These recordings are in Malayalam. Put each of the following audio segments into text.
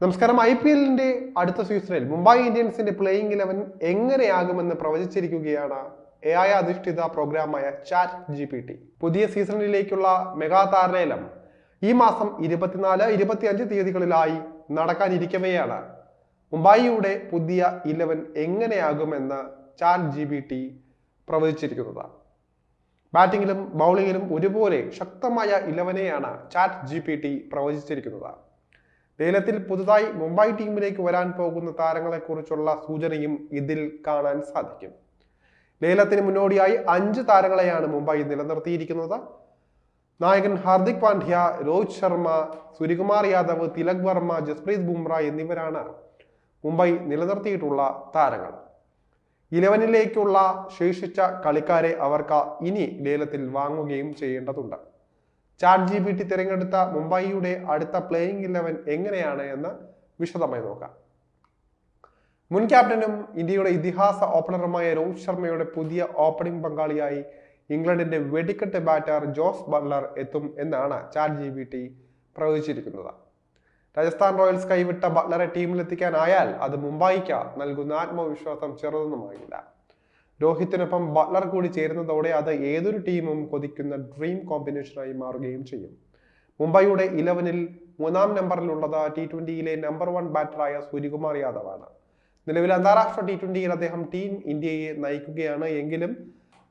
നമസ്കാരം. IPL-ന്റെ അടുത്ത സീസണിൽ മുംബൈ ഇന്ത്യൻസിന്റെ പ്ലേയിങ് 11 എങ്ങനെയാകുമെന്ന് പ്രവചിച്ചിരിക്കുകയാണ് AI അധിഷ്ഠിത പ്രോഗ്രാമായ ChatGPT. പുതിയ സീസണിലേക്കുള്ള മെഗാ താരലേലം ഈ മാസം 24, 25 തീയതികളിലായി നടക്കാനിരിക്കവെയാണ് മുംബൈയുടെ പുതിയ 11 എങ്ങനെയാകുമെന്ന് ChatGPT പ്രവചിച്ചിരിക്കുന്നത്. ബാറ്റിംഗിലും ബൗളിംഗിലും ഒരുപോലെ ശക്തമായ 11നെയാണ് ChatGPT പ്രവചിച്ചിരിക്കുന്നത്. ലേലത്തിൽ പുതുതായി മുംബൈ ടീമിലേക്ക് വരാൻ പോകുന്ന താരങ്ങളെക്കുറിച്ചുള്ള സൂചനയും ഇതിൽ കാണാൻ സാധിക്കും. ലേലത്തിന് മുന്നോടിയായി 5 താരങ്ങളെയാണ് മുംബൈ നിലനിർത്തിയിരിക്കുന്നത്. നായകൻ ഹാർദിക് പാണ്ഡ്യ, രോഹിത് ശർമ്മ, സൂര്യകുമാർ യാദവ്, തിലക് വർമ്മ, ജസ്പ്രീത് ബുംറ എന്നിവരാണ് മുംബൈ നിലനിർത്തിയിട്ടുള്ള താരങ്ങൾ. 11ലേക്കുള്ള ശേഷിച്ച കളിക്കാരെ അവർക്ക് ഇനി ലേലത്തിൽ വാങ്ങുകയും ചെയ്യേണ്ടതുണ്ട്. ChatGPT തിരഞ്ഞെടുത്ത മുംബൈയുടെ അടുത്ത പ്ലേയിങ് 11 എങ്ങനെയാണ് എന്ന് വിശദമായി നോക്കാം. മുൻ ക്യാപ്റ്റനും ഇന്ത്യയുടെ ഇതിഹാസ ഓപ്പണറുമായ രോഹിത് ശർമ്മയുടെ പുതിയ ഓപ്പണിംഗ് പങ്കാളിയായി ഇംഗ്ലണ്ടിന്റെ വെടിക്കെട്ട് ബാറ്റർ ജോസ് ബട്ട്ലർ എത്തും എന്നാണ് ChatGPT പ്രവചിച്ചിരിക്കുന്നത്. രാജസ്ഥാൻ റോയൽസ് കൈവിട്ട ബട്ട്ലറെ ടീമിലെത്തിക്കാനായാൽ അത് മുംബൈക്ക് നൽകുന്ന ആത്മവിശ്വാസം ചെറുതൊന്നുമാകില്ല. രോഹിത്തിനൊപ്പം ബട്ട്ലർ കൂടി ചേരുന്നതോടെ അത് ഏതൊരു ടീമും കൊതിക്കുന്ന ഡ്രീം കോമ്പിനേഷനായി മാറുകയും ചെയ്യും. മുംബൈയുടെ 11-ൽ 3-ാം നമ്പറിലുള്ളത് T20-യിലെ നമ്പർ 1 ബാറ്ററായ സൂര്യകുമാർ യാദവ് ആണ്. നിലവിൽ അന്താരാഷ്ട്ര T20-യിൽ അദ്ദേഹം ടീം ഇന്ത്യയെ നയിക്കുകയാണ്. എങ്കിലും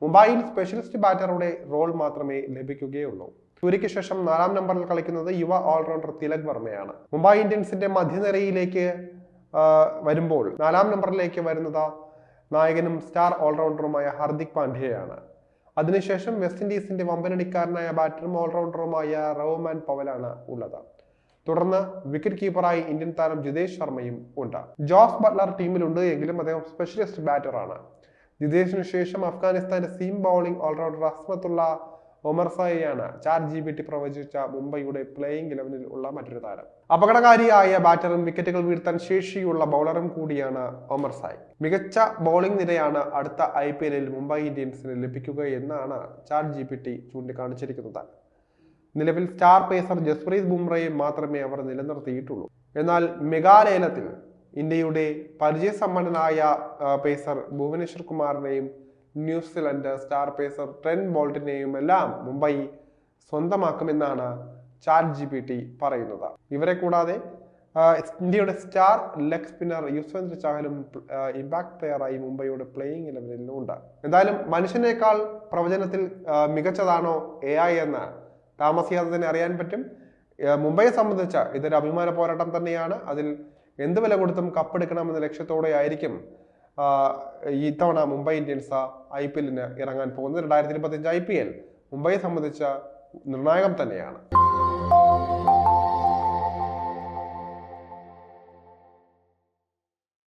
മുംബൈയിൽ സ്പെഷ്യലിസ്റ്റ് ബാറ്ററുടെ റോൾ മാത്രമേ ലഭിക്കുകയുള്ളൂ. സൂര്യയ്ക്ക് ശേഷം 4-ാം നമ്പറിൽ കളിക്കുന്നത് യുവ ഓൾറൗണ്ടർ തിലക് വർമ്മയാണ്. മുംബൈ ഇന്ത്യൻസിന്റെ മധ്യനിരയിലേക്ക് വരുമ്പോൾ 4-ാം നമ്പറിലേക്ക് വരുന്നത് നായകനും സ്റ്റാർ ഓൾറൗണ്ടറുമായ ഹാർദിക് പാണ്ഡ്യയാണ്. അതിനുശേഷം വെസ്റ്റ് ഇൻഡീസിന്റെ വമ്പനടിക്കാരനായ ബാറ്ററും ഓൾറൗണ്ടറുമായ റോമാൻ പവലാണ് ഉള്ളത്. തുടർന്ന് വിക്കറ്റ് കീപ്പറായി ഇന്ത്യൻ താരം ജിതേഷ് ശർമ്മയും ഉണ്ട്. ജോസ് ബട്ട്ലർ ടീമിലുണ്ട് എങ്കിലും അദ്ദേഹം സ്പെഷ്യലിസ്റ്റ് ബാറ്ററാണ്. ജിതേഷിന് ശേഷം അഫ്ഗാനിസ്ഥാന്റെ സീം ബൗളിംഗ് ഓൾറൗണ്ടർ അസ്മത്തുള്ള ഒമർസായെയാണ് ChatGPT പ്രവചിച്ച മുംബൈയുടെ പ്ലേയിങ് 11-ൽ ഉള്ള മറ്റൊരു താരം. അപകടകാരിയായ ബാറ്ററും വിക്കറ്റുകൾ വീഴ്ത്താൻ ശേഷിയുള്ള ബൗളറും കൂടിയാണ് ഒമർസായ്. മികച്ച ബൗളിംഗ് നിരയാണ് അടുത്ത IPL-ൽ മുംബൈ ഇന്ത്യൻസിന് ലഭിക്കുക എന്നാണ് ChatGPT ചൂണ്ടിക്കാണിച്ചിരിക്കുന്നത്. നിലവിൽ സ്റ്റാർ പേസർ ജസ്പ്രീത് ബുംറയെ മാത്രമേ അവർ നിലനിർത്തിയിട്ടുള്ളൂ. എന്നാൽ മെഗാലേലത്തിൽ ഇന്ത്യയുടെ പരിചയസമ്പന്നനായ പേസർ ഭുവനേശ്വർ കുമാറിനെയും ന്യൂസിലൻഡ് സ്റ്റാർ പേസർ ട്രെന്റ് ബോൾട്ടിനെയും എല്ലാം മുംബൈ സ്വന്തമാക്കുമെന്നാണ് ChatGPT പറയുന്നത്. ഇവരെ കൂടാതെ ഇന്ത്യയുടെ സ്റ്റാർ ലെഗ് സ്പിന്നർ യുസ്വേന്ദ്ര ചഹലും ഇമ്പാക്ട് പ്ലെയറായി മുംബൈയുടെ പ്ലേയിങ് 11-ൽ ഉണ്ട്. എന്തായാലും മനുഷ്യനേക്കാൾ പ്രവചനത്തിൽ മികച്ചതാണോ AI എന്ന് താമസിയാതെ തന്നെ അറിയാൻ പറ്റും. മുംബൈയെ സംബന്ധിച്ച് ഇതൊരു അഭിമാന പോരാട്ടം തന്നെയാണ്. അതിൽ എന്ത് വില കൊടുത്തും കപ്പെടുക്കണമെന്ന ലക്ഷ്യത്തോടെ ആയിരിക്കും ഇത്തവണ മുംബൈ ഇന്ത്യൻസ് IPL-ന് ഇറങ്ങാൻ പോകുന്നത്. 2025 IPL മുംബൈയെ സംബന്ധിച്ച നിർണായകം തന്നെയാണ്.